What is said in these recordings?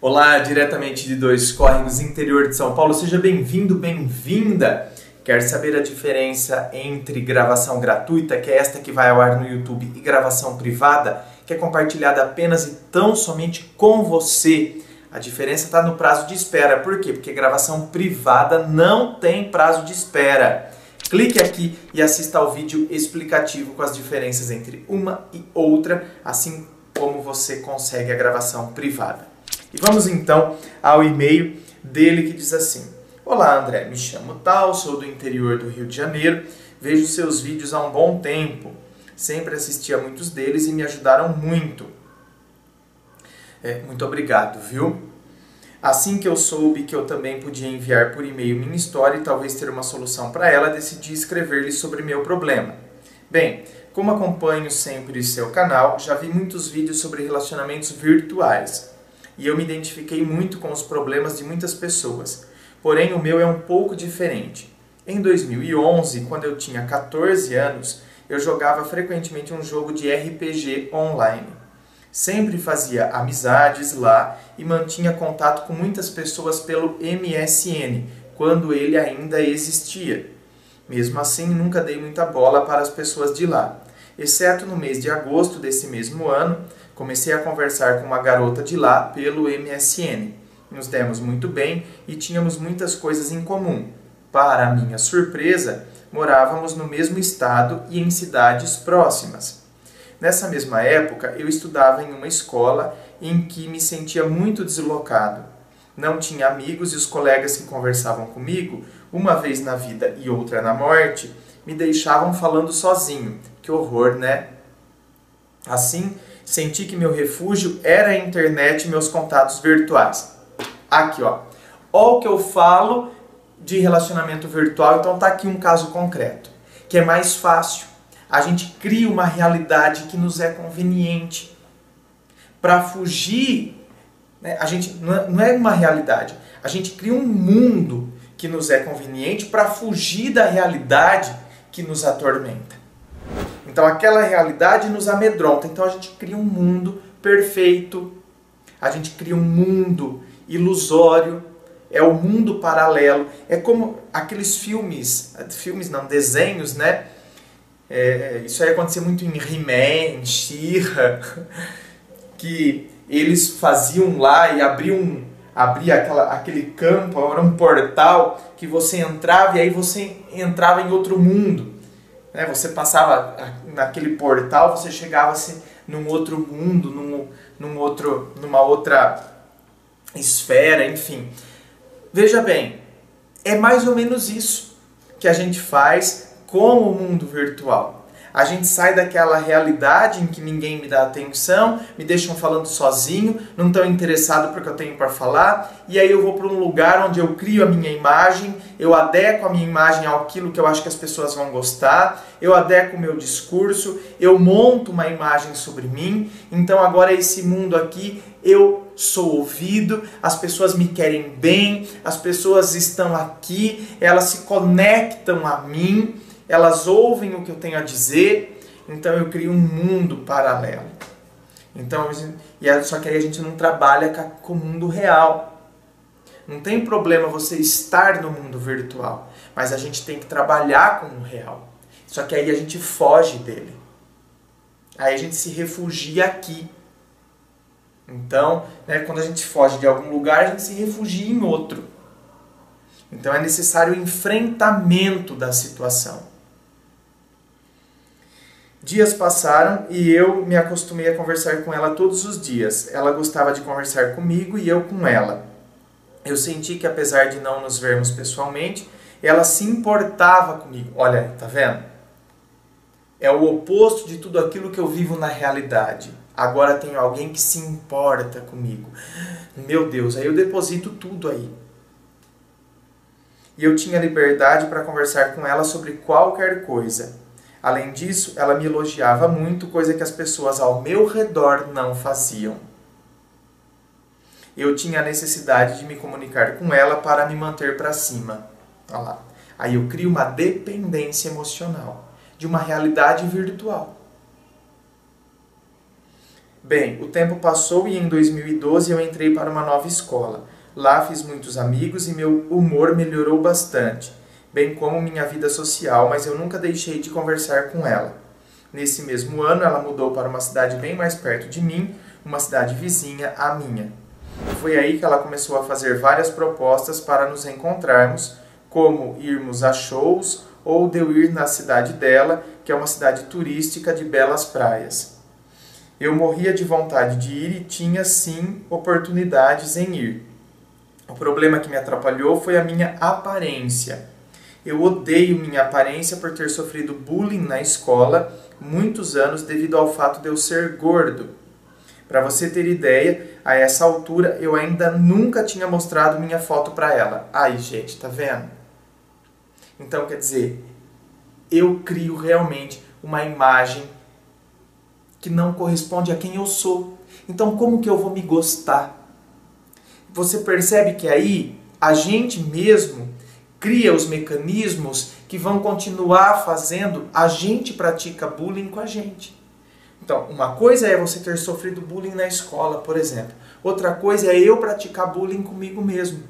Olá, diretamente de Dois Córregos, interior de São Paulo. Seja bem-vindo, bem-vinda. Quer saber a diferença entre gravação gratuita, que é esta que vai ao ar no YouTube, e gravação privada, que é compartilhada apenas e tão somente com você? A diferença está no prazo de espera. Por quê? Porque gravação privada não tem prazo de espera. Clique aqui e assista ao vídeo explicativo com as diferenças entre uma e outra, assim como você consegue a gravação privada. E vamos então ao e-mail dele que diz assim: Olá André, me chamo tal, sou do interior do Rio de Janeiro, vejo seus vídeos há um bom tempo, sempre assisti a muitos deles e me ajudaram muito. Muito obrigado, viu? Assim que eu soube que eu também podia enviar por e-mail minha história e talvez ter uma solução para ela, decidi escrever-lhe sobre meu problema. Bem, como acompanho sempre seu canal, já vi muitos vídeos sobre relacionamentos virtuais e eu me identifiquei muito com os problemas de muitas pessoas. Porém, o meu é um pouco diferente. Em 2011, quando eu tinha 14 anos, eu jogava frequentemente um jogo de RPG online. Sempre fazia amizades lá e mantinha contato com muitas pessoas pelo MSN, quando ele ainda existia. Mesmo assim, nunca dei muita bola para as pessoas de lá. Exceto no mês de agosto desse mesmo ano, comecei a conversar com uma garota de lá pelo MSN. Nos demos muito bem e tínhamos muitas coisas em comum. Para minha surpresa, morávamos no mesmo estado e em cidades próximas. Nessa mesma época, eu estudava em uma escola em que me sentia muito deslocado. Não tinha amigos e os colegas que conversavam comigo, uma vez na vida e outra na morte, me deixavam falando sozinho. Que horror, né? Assim, senti que meu refúgio era a internet e meus contatos virtuais. Aqui, ó. Olha o que eu falo de relacionamento virtual, então tá aqui um caso concreto, que é mais fácil. A gente cria uma realidade que nos é conveniente. Para fugir, né, a gente não é uma realidade. A gente cria um mundo que nos é conveniente para fugir da realidade que nos atormenta. Então aquela realidade nos amedronta. Então a gente cria um mundo perfeito. A gente cria um mundo ilusório. É o mundo paralelo. É como aqueles desenhos, né? Isso aí acontecia muito em He-Man, She-Ra, que eles faziam lá e abria aquele campo, era um portal que você entrava e aí você entrava em outro mundo. Né? Você passava naquele portal, você chegava num outro mundo, numa outra esfera, enfim. Veja bem, é mais ou menos isso que a gente faz com o mundo virtual. A gente sai daquela realidade em que ninguém me dá atenção, me deixam falando sozinho, não estão interessados porque eu tenho para falar, e aí eu vou para um lugar onde eu crio a minha imagem, eu adequo a minha imagem àquilo que eu acho que as pessoas vão gostar, eu adequo o meu discurso, eu monto uma imagem sobre mim, então agora esse mundo aqui eu sou ouvido, as pessoas me querem bem, as pessoas estão aqui, elas se conectam a mim, elas ouvem o que eu tenho a dizer, então eu crio um mundo paralelo. Então, só que aí a gente não trabalha com o mundo real. Não tem problema você estar no mundo virtual, mas a gente tem que trabalhar com o real. Só que aí a gente foge dele. Aí a gente se refugia aqui. Então, né, quando a gente foge de algum lugar, a gente se refugia em outro. Então é necessário o enfrentamento da situação. Dias passaram e eu me acostumei a conversar com ela todos os dias. Ela gostava de conversar comigo e eu com ela. Eu senti que apesar de não nos vermos pessoalmente, ela se importava comigo. Olha aí, tá vendo? É o oposto de tudo aquilo que eu vivo na realidade. Agora tenho alguém que se importa comigo. Meu Deus, aí eu deposito tudo aí. E eu tinha liberdade para conversar com ela sobre qualquer coisa. Além disso, ela me elogiava muito, coisa que as pessoas ao meu redor não faziam. Eu tinha a necessidade de me comunicar com ela para me manter para cima. Olha lá. Aí eu crio uma dependência emocional de uma realidade virtual. Bem, o tempo passou e em 2012 eu entrei para uma nova escola. Lá fiz muitos amigos e meu humor melhorou bastante, bem como minha vida social, mas eu nunca deixei de conversar com ela. Nesse mesmo ano, ela mudou para uma cidade bem mais perto de mim, uma cidade vizinha à minha. Foi aí que ela começou a fazer várias propostas para nos encontrarmos, como irmos a shows ou de eu ir na cidade dela, que é uma cidade turística de belas praias. Eu morria de vontade de ir e tinha sim oportunidades em ir. O problema que me atrapalhou foi a minha aparência. Eu odeio minha aparência por ter sofrido bullying na escola muitos anos devido ao fato de eu ser gordo. Para você ter ideia, a essa altura eu ainda nunca tinha mostrado minha foto para ela. Aí, gente, tá vendo? Então, quer dizer, eu crio realmente uma imagem que não corresponde a quem eu sou. Então, como que eu vou me gostar? Você percebe que aí a gente mesmo cria os mecanismos que vão continuar fazendo a gente pratica bullying com a gente. Então, uma coisa é você ter sofrido bullying na escola, por exemplo. Outra coisa é eu praticar bullying comigo mesmo.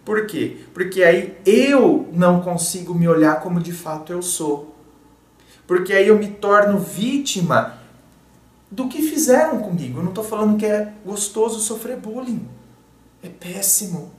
Por quê? Porque aí eu não consigo me olhar como de fato eu sou. Porque aí eu me torno vítima do que fizeram comigo. Eu não estou falando que é gostoso sofrer bullying. É péssimo.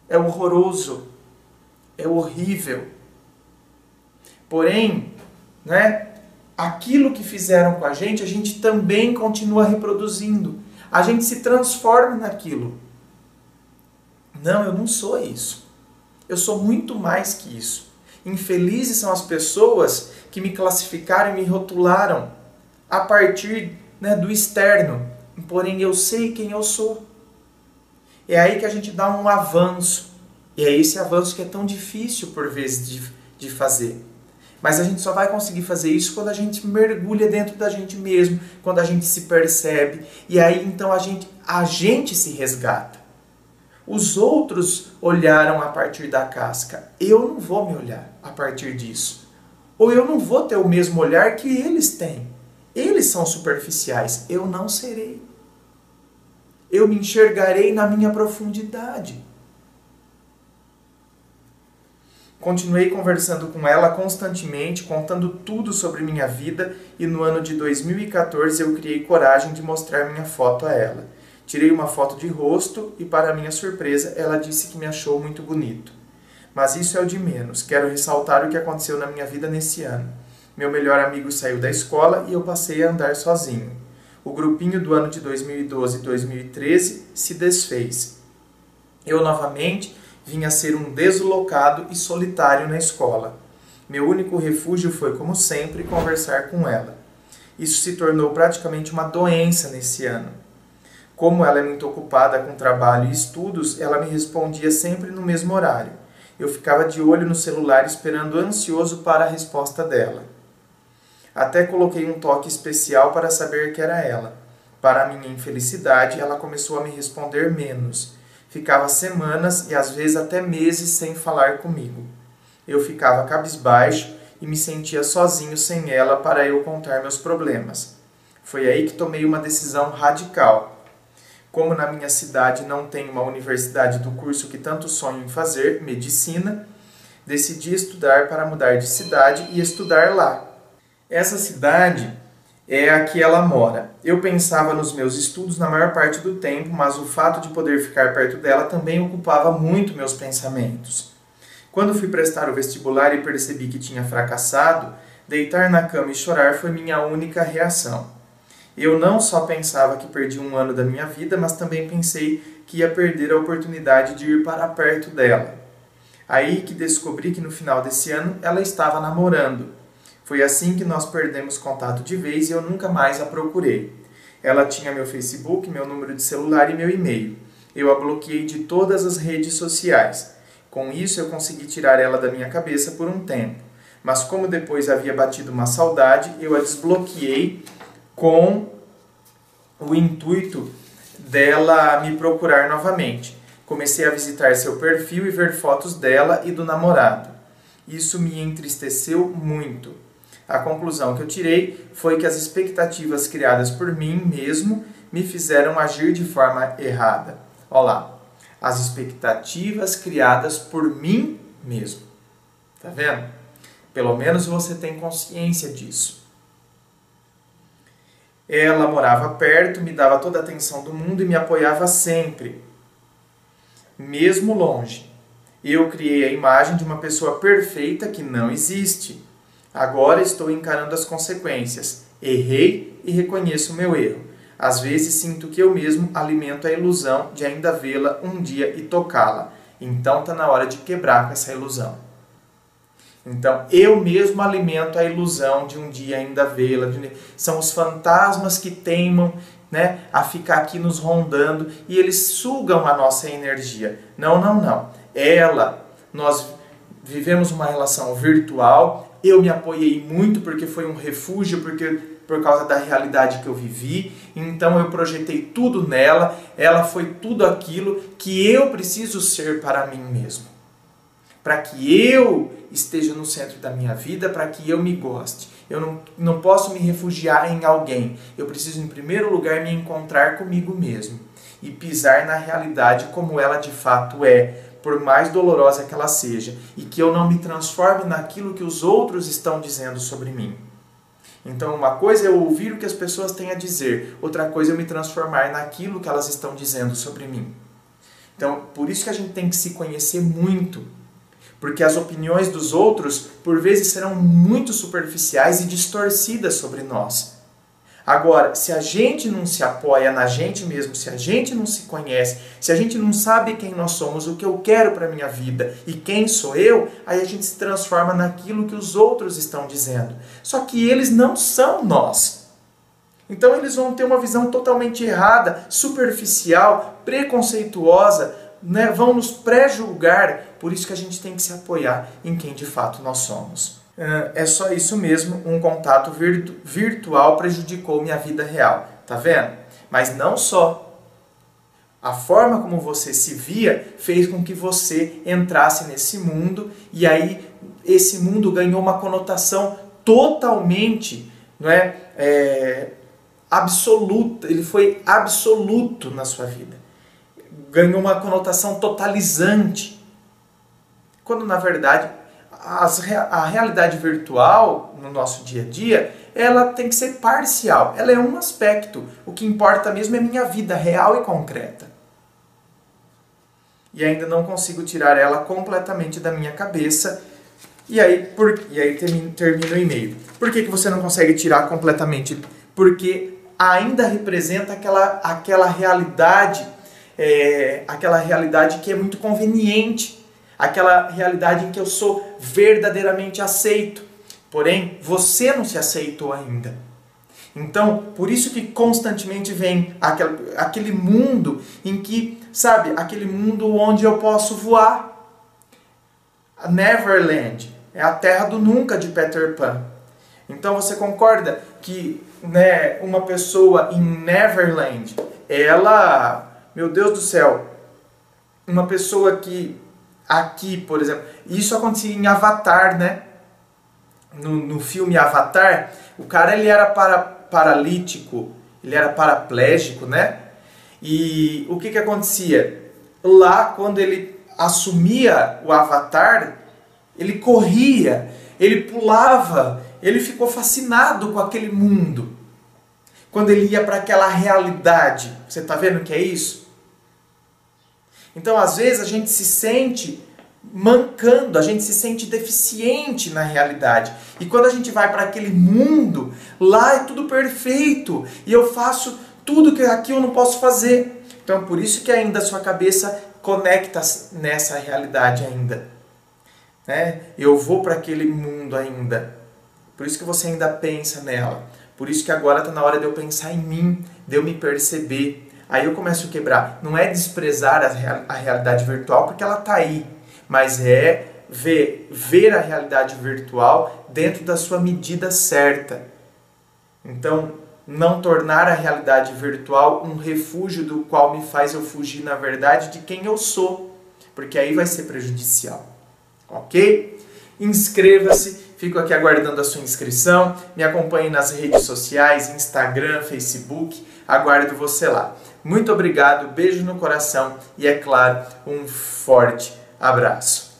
É horroroso. É horrível. Porém, né, aquilo que fizeram com a gente também continua reproduzindo. A gente se transforma naquilo. Não, eu não sou isso. Eu sou muito mais que isso. Infelizes são as pessoas que me classificaram e me rotularam a partir, né, do externo. Porém, eu sei quem eu sou. É aí que a gente dá um avanço. E é esse avanço que é tão difícil, por vezes, de fazer. Mas a gente só vai conseguir fazer isso quando a gente mergulha dentro da gente mesmo, quando a gente se percebe. E aí, então, a gente se resgata. Os outros olharam a partir da casca. Eu não vou me olhar a partir disso. Ou eu não vou ter o mesmo olhar que eles têm. Eles são superficiais. Eu não serei. Eu me enxergarei na minha profundidade. Continuei conversando com ela constantemente, contando tudo sobre minha vida, e no ano de 2014 eu criei coragem de mostrar minha foto a ela. Tirei uma foto de rosto e, para minha surpresa, ela disse que me achou muito bonito. Mas isso é o de menos. Quero ressaltar o que aconteceu na minha vida nesse ano. Meu melhor amigo saiu da escola e eu passei a andar sozinho. O grupinho do ano de 2012 e 2013 se desfez. Eu novamente vim a ser um deslocado e solitário na escola. Meu único refúgio foi, como sempre, conversar com ela. Isso se tornou praticamente uma doença nesse ano. Como ela é muito ocupada com trabalho e estudos, ela me respondia sempre no mesmo horário. Eu ficava de olho no celular esperando ansioso para a resposta dela. Até coloquei um toque especial para saber que era ela. Para minha infelicidade, ela começou a me responder menos. Ficava semanas e às vezes até meses sem falar comigo. Eu ficava cabisbaixo e me sentia sozinho sem ela para eu contar meus problemas. Foi aí que tomei uma decisão radical. Como na minha cidade não tem uma universidade do curso que tanto sonho em fazer, medicina, decidi estudar para mudar de cidade e estudar lá. Essa cidade é a que ela mora. Eu pensava nos meus estudos na maior parte do tempo, mas o fato de poder ficar perto dela também ocupava muito meus pensamentos. Quando fui prestar o vestibular e percebi que tinha fracassado, deitar na cama e chorar foi minha única reação. Eu não só pensava que perdi um ano da minha vida, mas também pensei que ia perder a oportunidade de ir para perto dela. Aí que descobri que no final desse ano ela estava namorando. Foi assim que nós perdemos contato de vez e eu nunca mais a procurei. Ela tinha meu Facebook, meu número de celular e meu e-mail. Eu a bloqueei de todas as redes sociais. Com isso eu consegui tirar ela da minha cabeça por um tempo. Mas como depois havia batido uma saudade, eu a desbloqueei com o intuito dela me procurar novamente. Comecei a visitar seu perfil e ver fotos dela e do namorado. Isso me entristeceu muito. A conclusão que eu tirei foi que as expectativas criadas por mim mesmo me fizeram agir de forma errada. Olha lá, as expectativas criadas por mim mesmo. Tá vendo? Pelo menos você tem consciência disso. Ela morava perto, me dava toda a atenção do mundo e me apoiava sempre, mesmo longe. Eu criei a imagem de uma pessoa perfeita que não existe. Agora estou encarando as consequências. Errei e reconheço o meu erro. Às vezes sinto que eu mesmo alimento a ilusão de ainda vê-la um dia e tocá-la. Então está na hora de quebrar com essa ilusão. Então, eu mesmo alimento a ilusão de um dia ainda vê-la. São os fantasmas que teimam, né, a ficar aqui nos rondando e eles sugam a nossa energia. Não, não, não. Nós vivemos uma relação virtual, eu me apoiei muito porque foi um refúgio, por causa da realidade que eu vivi, então eu projetei tudo nela, ela foi tudo aquilo que eu preciso ser para mim mesmo. Para que eu esteja no centro da minha vida, para que eu me goste. Eu não posso me refugiar em alguém. Eu preciso, em primeiro lugar, me encontrar comigo mesmo e pisar na realidade como ela de fato é, por mais dolorosa que ela seja, e que eu não me transforme naquilo que os outros estão dizendo sobre mim. Então, uma coisa é eu ouvir o que as pessoas têm a dizer, outra coisa é eu me transformar naquilo que elas estão dizendo sobre mim. Então, por isso que a gente tem que se conhecer muito, porque as opiniões dos outros, por vezes, serão muito superficiais e distorcidas sobre nós. Agora, se a gente não se apoia na gente mesmo, se a gente não se conhece, se a gente não sabe quem nós somos, o que eu quero para a minha vida e quem sou eu, aí a gente se transforma naquilo que os outros estão dizendo. Só que eles não são nós. Então eles vão ter uma visão totalmente errada, superficial, preconceituosa, né? Vão nos pré-julgar. Por isso que a gente tem que se apoiar em quem de fato nós somos. É só isso mesmo, um contato virtual prejudicou minha vida real, tá vendo? Mas não só. A forma como você se via fez com que você entrasse nesse mundo e aí esse mundo ganhou uma conotação totalmente, não é, absoluta, ele foi absoluto na sua vida. Ganhou uma conotação totalizante, quando na verdade a realidade virtual no nosso dia a dia, ela tem que ser parcial, ela é um aspecto. O que importa mesmo é minha vida real e concreta. E ainda não consigo tirar ela completamente da minha cabeça. E aí termina o e-mail. Por que você não consegue tirar completamente? Porque ainda representa aquela realidade que é muito conveniente. Aquela realidade em que eu sou verdadeiramente aceito. Porém, você não se aceitou ainda. Então, por isso que constantemente vem aquele mundo em que, sabe, aquele mundo onde eu posso voar. A Neverland é a terra do nunca de Peter Pan. Então você concorda que, né, uma pessoa em Neverland, ela, meu Deus do céu, uma pessoa que aqui, por exemplo, isso acontecia em Avatar, né? No filme Avatar, o cara ele era paralítico, ele era paraplégico, né? E o que acontecia? Lá, quando ele assumia o avatar, ele corria, ele pulava, ele ficou fascinado com aquele mundo. Quando ele ia para aquela realidade, você está vendo o que é isso? Então, às vezes, a gente se sente mancando, a gente se sente deficiente na realidade. E quando a gente vai para aquele mundo, lá é tudo perfeito. E eu faço tudo que aqui eu não posso fazer. Então, por isso que ainda a sua cabeça conecta nessa realidade ainda. Né? Eu vou para aquele mundo ainda. Por isso que você ainda pensa nela. Por isso que agora está na hora de eu pensar em mim, de eu me perceber. Aí eu começo a quebrar. Não é desprezar a realidade virtual, porque ela está aí. Mas é ver a realidade virtual dentro da sua medida certa. Então, não tornar a realidade virtual um refúgio do qual me faz eu fugir, na verdade, de quem eu sou. Porque aí vai ser prejudicial. Ok? Inscreva-se. Fico aqui aguardando a sua inscrição. Me acompanhe nas redes sociais, Instagram, Facebook. Aguardo você lá. Muito obrigado, beijo no coração e, é claro, um forte abraço.